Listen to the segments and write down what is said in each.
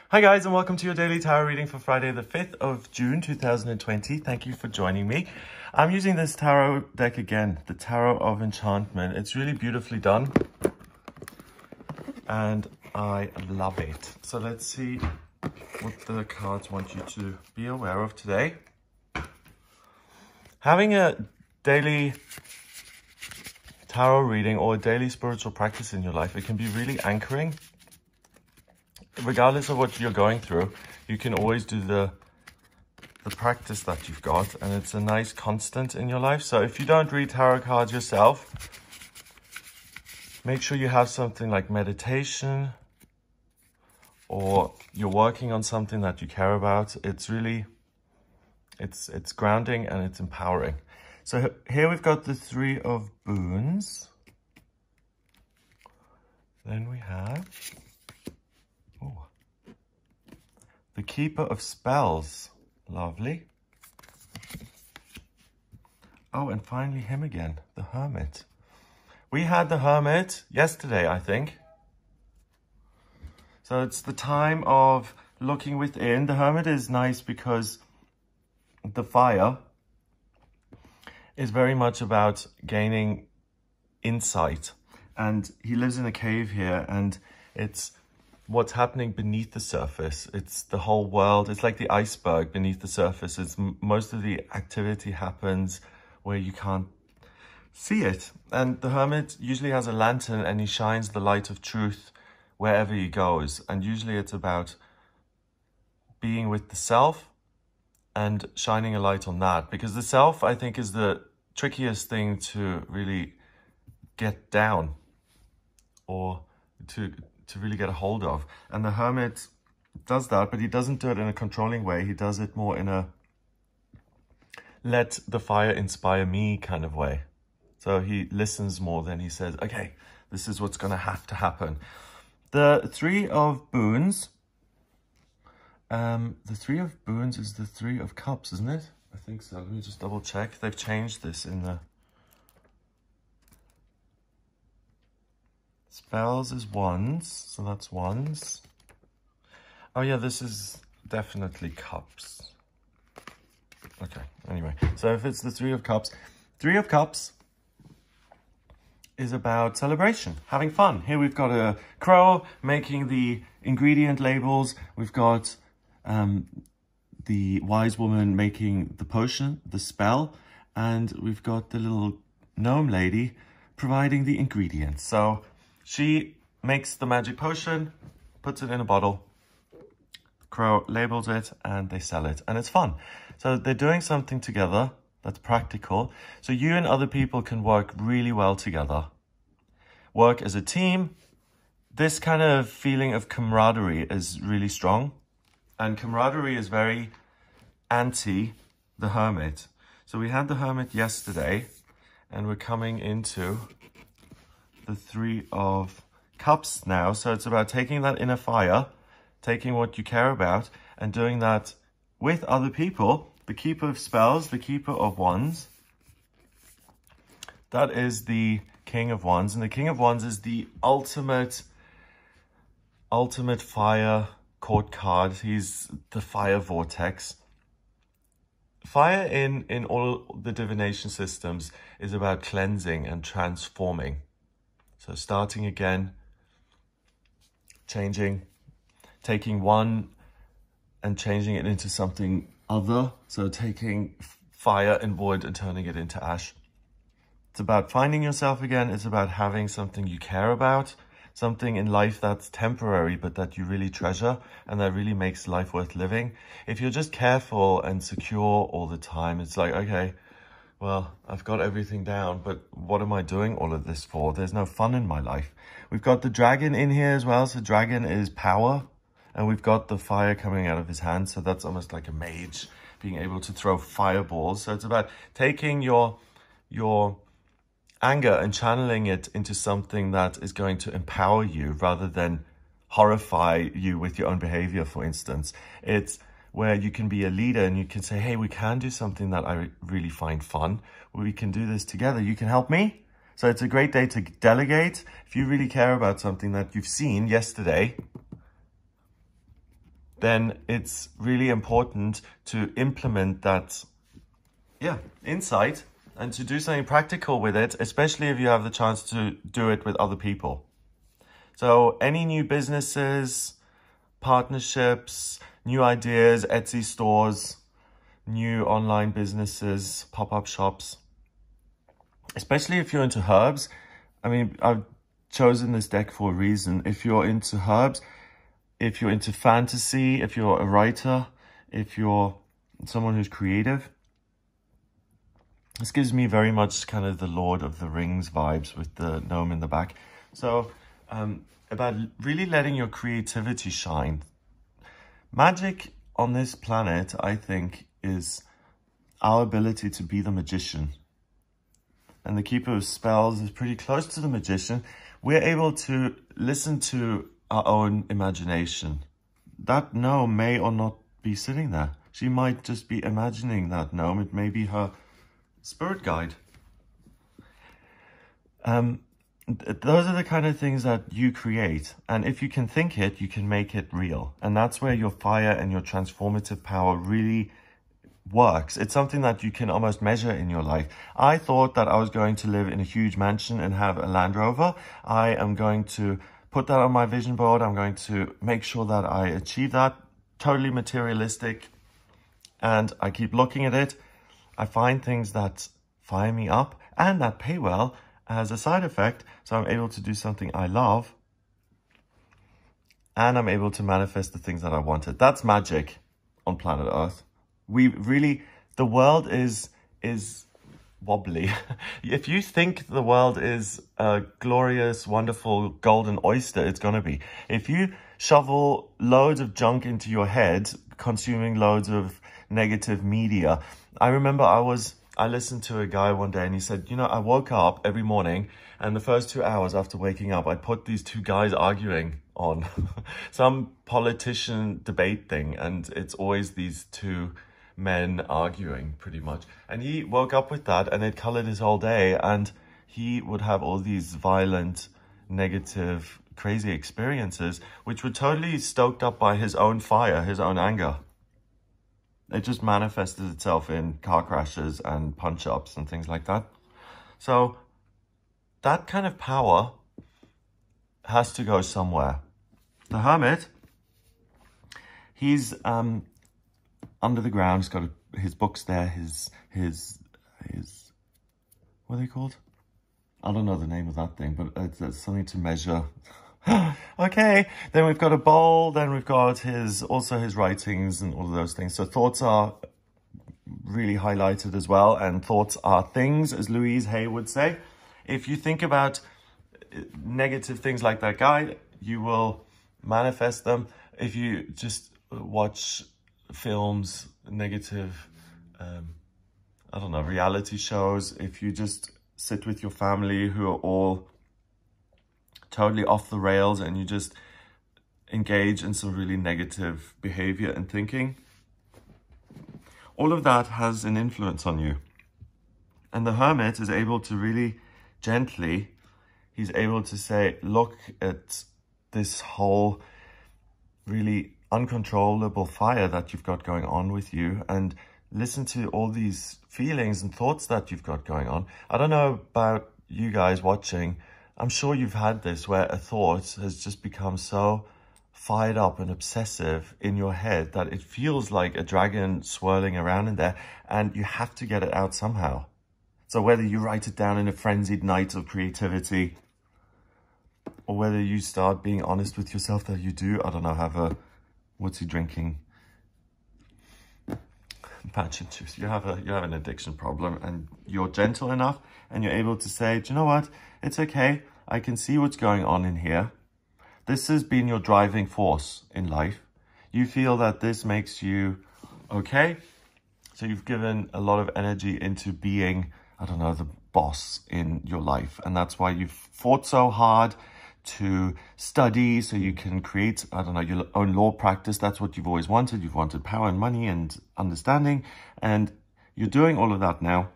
Hi guys, and welcome to your daily tarot reading for Friday the 5th of June 2020. Thank you for joining me. I'm using this tarot deck again, the Tarot of Enchantment. It's really beautifully done and I love it. So let's see what the cards want you to be aware of today. Having a daily tarot reading or a daily spiritual practice in your life, it can be really anchoring. Regardless of what you're going through, you can always do the practice that you've got, and it's a nice constant in your life. So if you don't read tarot cards yourself, make sure you have something like meditation, or you're working on something that you care about. It's really, it's grounding and it's empowering. So here we've got the Three of Boons. Then we have the Keeper of Spells. Lovely. Oh, and finally him again, the Hermit. We had the Hermit yesterday, I think. So it's the time of looking within. The Hermit is nice because the fire is very much about gaining insight. And he lives in a cave here, and it's what's happening beneath the surface. It's the whole world. It's like the iceberg beneath the surface. It's most of the activity happens where you can't see it. And the Hermit usually has a lantern, and he shines the light of truth wherever he goes. And usually it's about being with the self and shining a light on that, because the self, I think, is the trickiest thing to really get down or to really get a hold of. And the Hermit does that, but he doesn't do it in a controlling way. He does it more in a let the fire inspire me kind of way. So he listens more than he says, okay, this is what's going to have to happen. The Three of Boons. The Three of Boons is the Three of Cups, isn't it? I think so. Let me just double check. They've changed this in the Spells is Wands, so that's Wands. Oh yeah, this is definitely Cups. Okay, anyway, so if it's the Three of Cups is about celebration, having fun. Here we've got a crow making the ingredient labels. We've got the wise woman making the potion, the spell, and we've got the little gnome lady providing the ingredients. So she makes the magic potion, puts it in a bottle, crow labels it, and they sell it. And it's fun. So they're doing something together that's practical. So you and other people can work really well together. Work as a team. This kind of feeling of camaraderie is really strong. And camaraderie is very anti the Hermit. So we had the Hermit yesterday, and we're coming into the Three of Cups now. So it's about taking that inner fire, taking what you care about, and doing that with other people. The Keeper of Spells, the Keeper of Wands. That is the King of Wands. And the King of Wands is the ultimate fire court card. He's the fire vortex. Fire in all the divination systems is about cleansing and transforming. So starting again, changing, taking one and changing it into something other. So taking fire and wood and turning it into ash. It's about finding yourself again. It's about having something you care about, something in life that's temporary, but that you really treasure and that really makes life worth living. If you're just careful and secure all the time, it's like, okay, well, I've got everything down, but what am I doing all of this for? There's no fun in my life. We've got the dragon in here as well. So dragon is power, and we've got the fire coming out of his hand. So that's almost like a mage being able to throw fireballs. So it's about taking your anger and channeling it into something that is going to empower you rather than horrify you with your own behavior, for instance. It's where you can be a leader and you can say, hey, we can do something that I really find fun. We can do this together. You can help me. So it's a great day to delegate. If you really care about something that you've seen yesterday, then it's really important to implement that, insight and to do something practical with it, especially if you have the chance to do it with other people. So any new businesses, partnerships, new ideas, Etsy stores, new online businesses, pop-up shops, especially if you're into herbs. I mean, I've chosen this deck for a reason. If you're into herbs, if you're into fantasy, if you're a writer, if you're someone who's creative, this gives me very much kind of the Lord of the Rings vibes with the gnome in the back. So about really letting your creativity shine. Magic on this planet, I think, is our ability to be the magician. And the keeper of spells is pretty close to the magician. We're able to listen to our own imagination. That gnome may or not be sitting there. She might just be imagining that gnome. It may be her spirit guide. Those are the kind of things that you create. And if you can think it, you can make it real. And that's where your fire and your transformative power really works. It's something that you can almost measure in your life. I thought that I was going to live in a huge mansion and have a Land Rover. I am going to put that on my vision board. I'm going to make sure that I achieve that. Totally materialistic. And I keep looking at it. I find things that fire me up and that pay well as a side effect. So I'm able to do something I love. And I'm able to manifest the things that I wanted. That's magic on planet Earth. The world is wobbly. If you think the world is a glorious, wonderful golden oyster, it's going to be. If you shovel loads of junk into your head, consuming loads of negative media. I remember I listened to a guy one day and he said, you know, I woke up every morning and the first 2 hours after waking up, I put these two guys arguing on some politician debate thing. And it's always these two men arguing pretty much. And he woke up with that and it colored his whole day. And he would have all these violent, negative, crazy experiences, which were totally stoked up by his own fire, his own anger. It just manifested itself in car crashes and punch-ups and things like that. So that kind of power has to go somewhere. The Hermit, he's under the ground. He's got his books there, his what are they called? I don't know the name of that thing, but it's something to measure. Okay, then we've got a bowl, then we've got also his writings and all of those things. So thoughts are really highlighted as well, and thoughts are things, as Louise Hay would say. If you think about negative things like that guy, you will manifest them. If you just watch films, negative, I don't know, reality shows, if you just sit with your family who are all totally off the rails and you just engage in some really negative behavior and thinking, all of that has an influence on you. And the Hermit is able to really gently, he's able to say, look at this whole really uncontrollable fire that you've got going on with you and listen to all these feelings and thoughts that you've got going on. I don't know about you guys watching. I'm sure you've had this where a thought has just become so fired up and obsessive in your head that it feels like a dragon swirling around in there and you have to get it out somehow. So whether you write it down in a frenzied night of creativity or whether you start being honest with yourself that you do, I don't know, have a, what's he drinking? Passion juice. You have an addiction problem and you're gentle enough and you're able to say, do you know what? It's okay. I can see what's going on in here. This has been your driving force in life. You feel that this makes you okay. So you've given a lot of energy into being, I don't know, the boss in your life. And that's why you've fought so hard to study so you can create, I don't know, your own law practice. That's what you've always wanted. You've wanted power and money and understanding. And you're doing all of that now.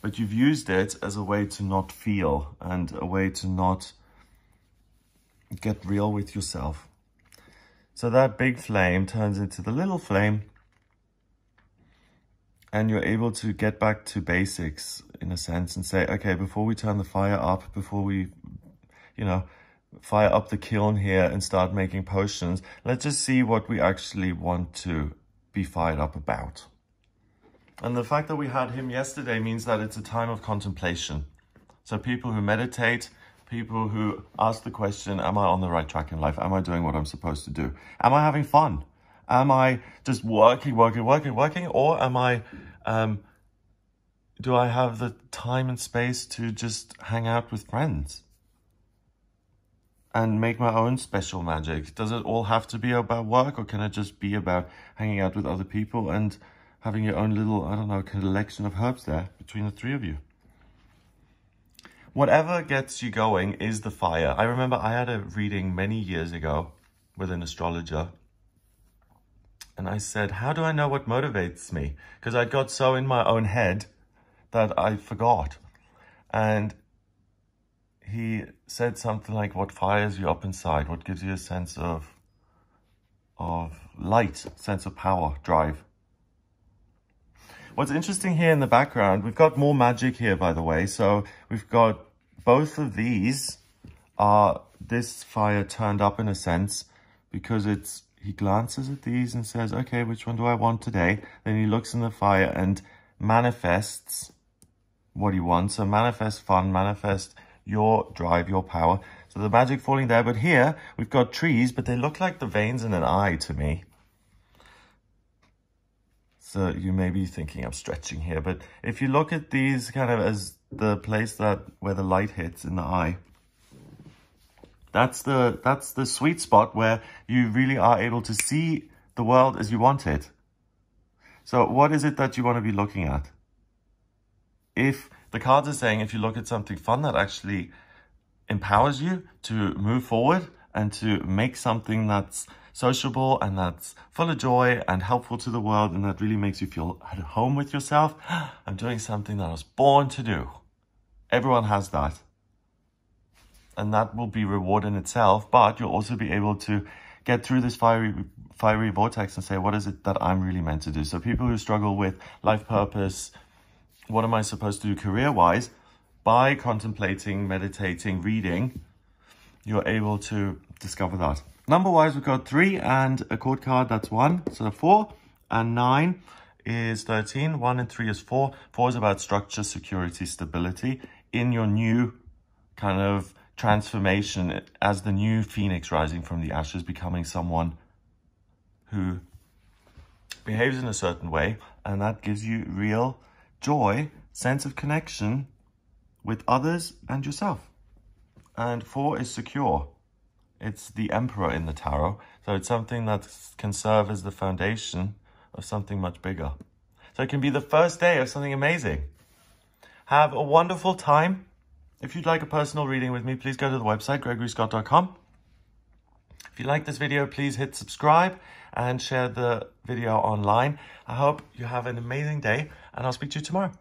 But you've used it as a way to not feel and a way to not get real with yourself. So that big flame turns into the little flame, and you're able to get back to basics in a sense and say, okay, before we turn the fire up, before we, you know, fire up the kiln here and start making potions, let's just see what we actually want to be fired up about. And the fact that we had him yesterday means that it's a time of contemplation. So people who meditate, people who ask the question, am I on the right track in life? Am I doing what I'm supposed to do? Am I having fun? Am I just working? Or am I, do I have the time and space to just hang out with friends and make my own special magic? Does it all have to be about work, or can it just be about hanging out with other people and having your own little, I don't know, collection of herbs there between the three of you? Whatever gets you going is the fire. I remember I had a reading many years ago with an astrologer, and I said, how do I know what motivates me? Because I got so in my own head that I forgot. And he said something like, what fires you up inside? What gives you a sense of light, sense of power, drive? What's interesting here in the background, we've got more magic here, by the way. So we've got both of these are this fire turned up in a sense, because it's, he glances at these and says, okay, which one do I want today? Then he looks in the fire and manifests what he wants. So manifest fun, manifest your drive, your power. So the magic falling there. But here we've got trees, but they look like the veins in an eye to me. So you may be thinking I'm stretching here, but if you look at these kind of as the place where the light hits in the eye, that's the sweet spot where you really are able to see the world as you want it. So what is it that you want to be looking at? If the cards are saying, if you look at something fun that actually empowers you to move forward and to make something that's sociable and that's full of joy and helpful to the world, and that really makes you feel at home with yourself, I'm doing something that I was born to do. Everyone has that. And that will be reward in itself, but you'll also be able to get through this fiery vortex and say, what is it that I'm really meant to do? So people who struggle with life purpose, what am I supposed to do career-wise? By contemplating, meditating, reading, you're able to discover that. Number-wise, we've got 3 and a chord card, that's 1. So 4 and 9 is 13. 1 and 3 is 4. 4 is about structure, security, stability in your new kind of transformation as the new phoenix rising from the ashes, becoming someone who behaves in a certain way, and that gives you real joy, sense of connection with others and yourself. And 4 is secure. It's the Emperor in the tarot. So it's something that can serve as the foundation of something much bigger. So it can be the first day of something amazing. Have a wonderful time. If you'd like a personal reading with me, please go to the website, gregoryscott.com. If you like this video, please hit subscribe and share the video online. I hope you have an amazing day, and I'll speak to you tomorrow.